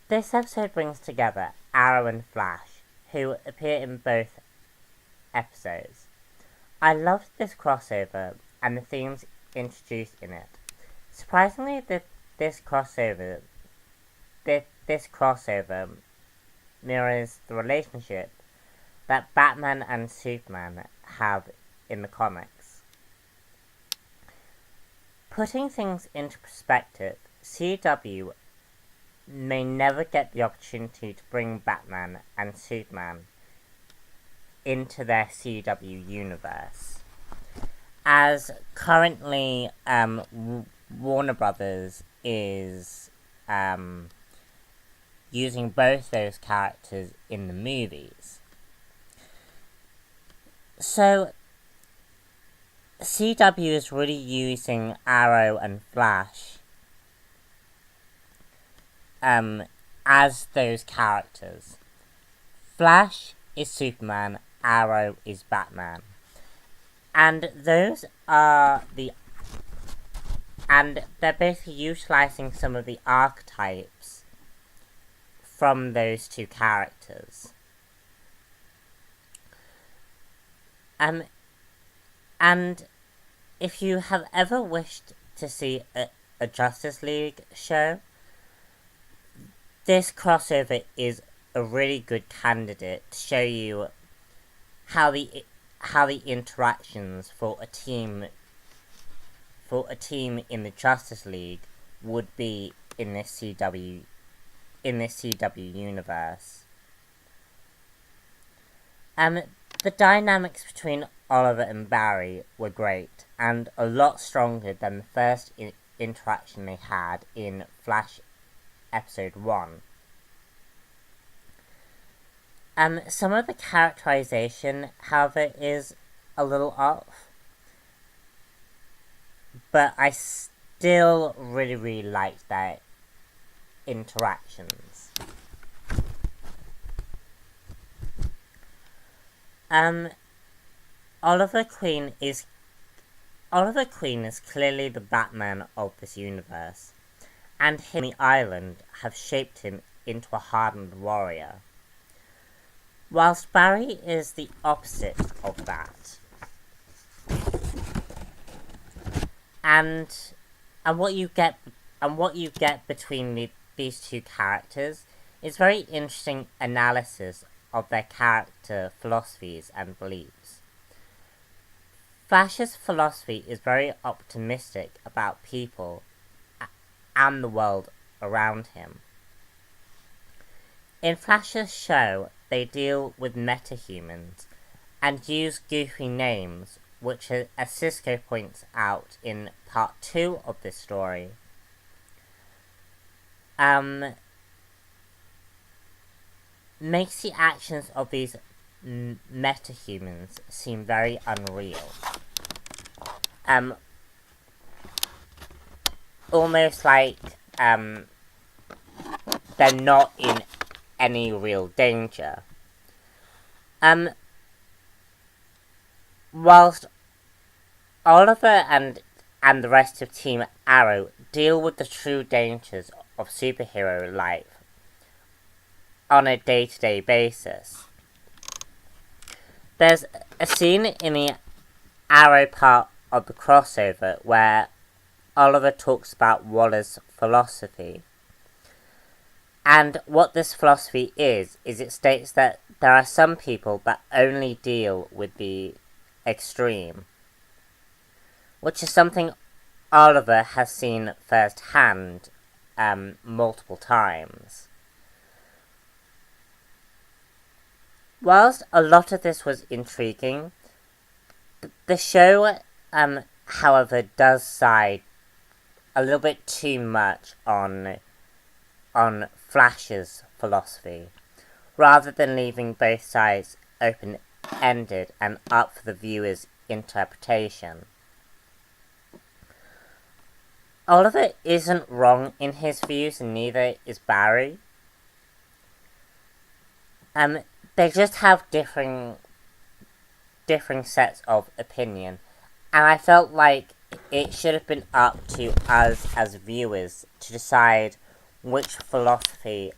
This episode brings together Arrow and Flash, who appear in both episodes. I loved this crossover and the themes introduced in it. Surprisingly, this crossover mirrors the relationship that Batman and Superman have in the comics. Putting things into perspective, CW may never get the opportunity to bring Batman and Superman into their CW universe, as currently Warner Brothers is using both those characters in the movies. So CW is really using Arrow and Flash as those characters. Flash is Superman, Arrow is Batman. And those are and they're basically utilizing some of the archetypes from those two characters. And if you have ever wished to see a Justice League show, this crossover is a really good candidate to show you how the interactions for a team in the Justice League would be in this CW universe. The dynamics between Oliver and Barry were great, and a lot stronger than the first interaction they had in Flash Episode 1. Some of the characterization, however, is a little off, but I still really liked their interactions. Oliver Queen is clearly the Batman of this universe, and him and the island have shaped him into a hardened warrior, whilst Barry is the opposite of that. And what you get between these two characters is very interesting analysis of their character philosophies and beliefs. Flash's philosophy is very optimistic about people and the world around him. In Flash's show, they deal with metahumans and use goofy names, which, as Cisco points out in part 2 of this story, makes the actions of these metahumans seem very unreal. Almost like they're not in any real danger. Whilst Oliver and the rest of Team Arrow deal with the true dangers of superhero life on a day-to-day basis, there's a scene in the Arrow part of the crossover where Oliver talks about Waller's philosophy. And what this philosophy is it states that there are some people that only deal with the extreme, which is something Oliver has seen firsthand multiple times. Whilst a lot of this was intriguing, the show, however, does side a little bit too much on Flash's philosophy, rather than leaving both sides open-ended and up for the viewer's interpretation. Oliver isn't wrong in his views, and neither is Barry. They just have differing sets of opinion, and I felt like it should have been up to us as viewers to decide which philosophy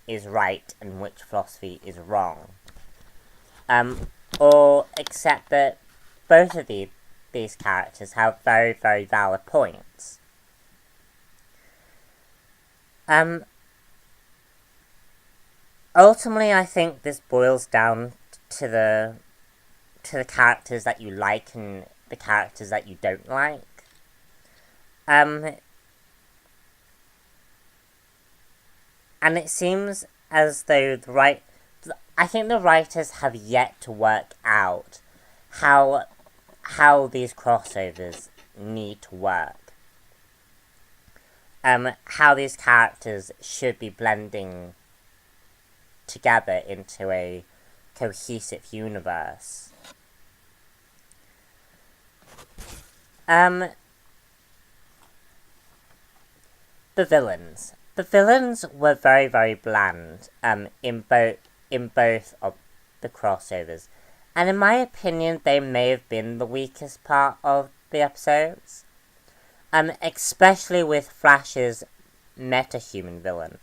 is right and which philosophy is wrong. Or accept that both of these characters have very, very valid points. Ultimately, I think this boils down to the characters that you like and the characters that you don't like. And it seems as though I think the writers have yet to work out how these crossovers need to work. How these characters should be blending together into a cohesive universe. The villains. The villains were very, very bland in both of the crossovers. And in my opinion, they may have been the weakest part of the episodes. Especially with Flash's metahuman villain.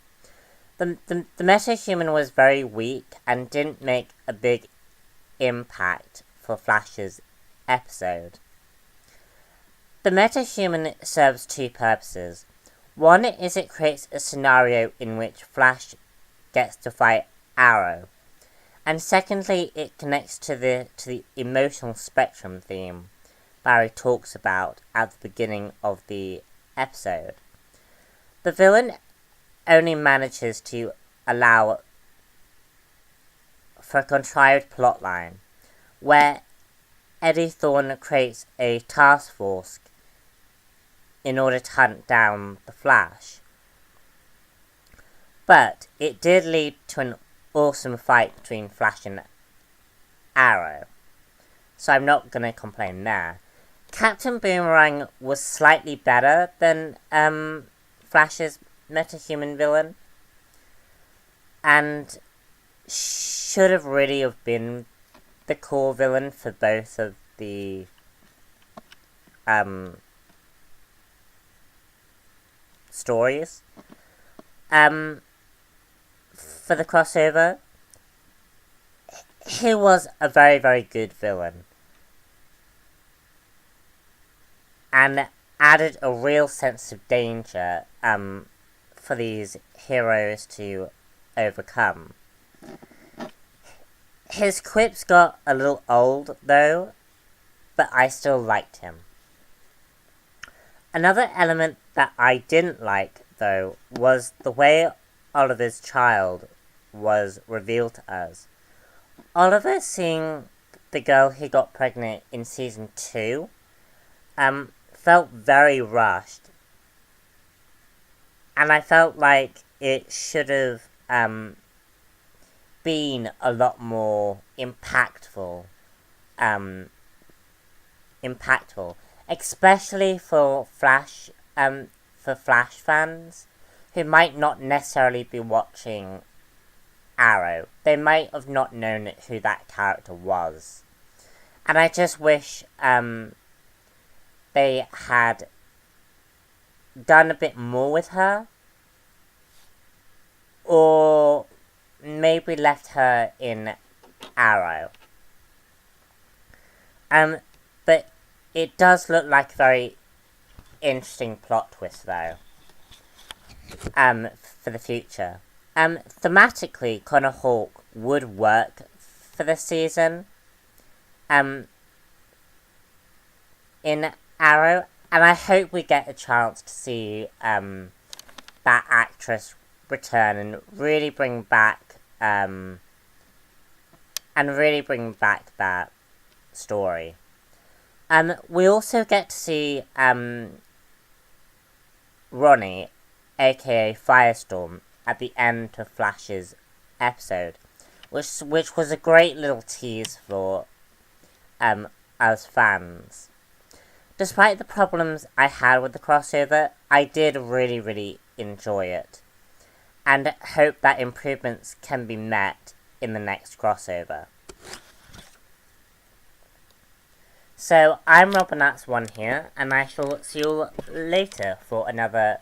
The metahuman was very weak and didn't make a big impact for Flash's episode. The metahuman serves two purposes. One is it creates a scenario in which Flash gets to fight Arrow. And secondly, it connects to the emotional spectrum theme Barry talks about at the beginning of the episode. The villain only manages to allow for a contrived plotline where Eddie Thorne creates a task force in order to hunt down the Flash. But it did lead to an awesome fight between Flash and Arrow, so I'm not going to complain there. Captain Boomerang was slightly better than Flash's metahuman villain, and should have really have been the core villain for both of the stories. For the crossover, he was a very, very good villain, and added a real sense of danger for these heroes to overcome. His quips got a little old, though, but I still liked him. Another element that I didn't like, though, was the way Oliver's child was revealed to us. Oliver seeing the girl he got pregnant in season 2 felt very rushed, and I felt like it should have been a lot more impactful, especially for Flash fans who might not necessarily be watching Arrow. They might have not known who that character was, and I just wish they had done a bit more with her, or maybe left her in Arrow. But it does look like a very interesting plot twist, though, for the future. Thematically, Connor Hawke would work for this season, in Arrow, and I hope we get a chance to see, that actress return and really bring back, that story. We also get to see, Ronnie, aka Firestorm, at the end of Flash's episode, which was a great little tease for us fans. Despite the problems I had with the crossover, I did really, really enjoy it, and hope that improvements can be met in the next crossover. So, I'm Robin, that's one here, and I shall see you later for another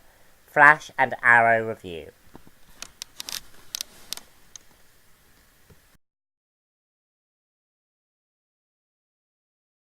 Flash and Arrow Review.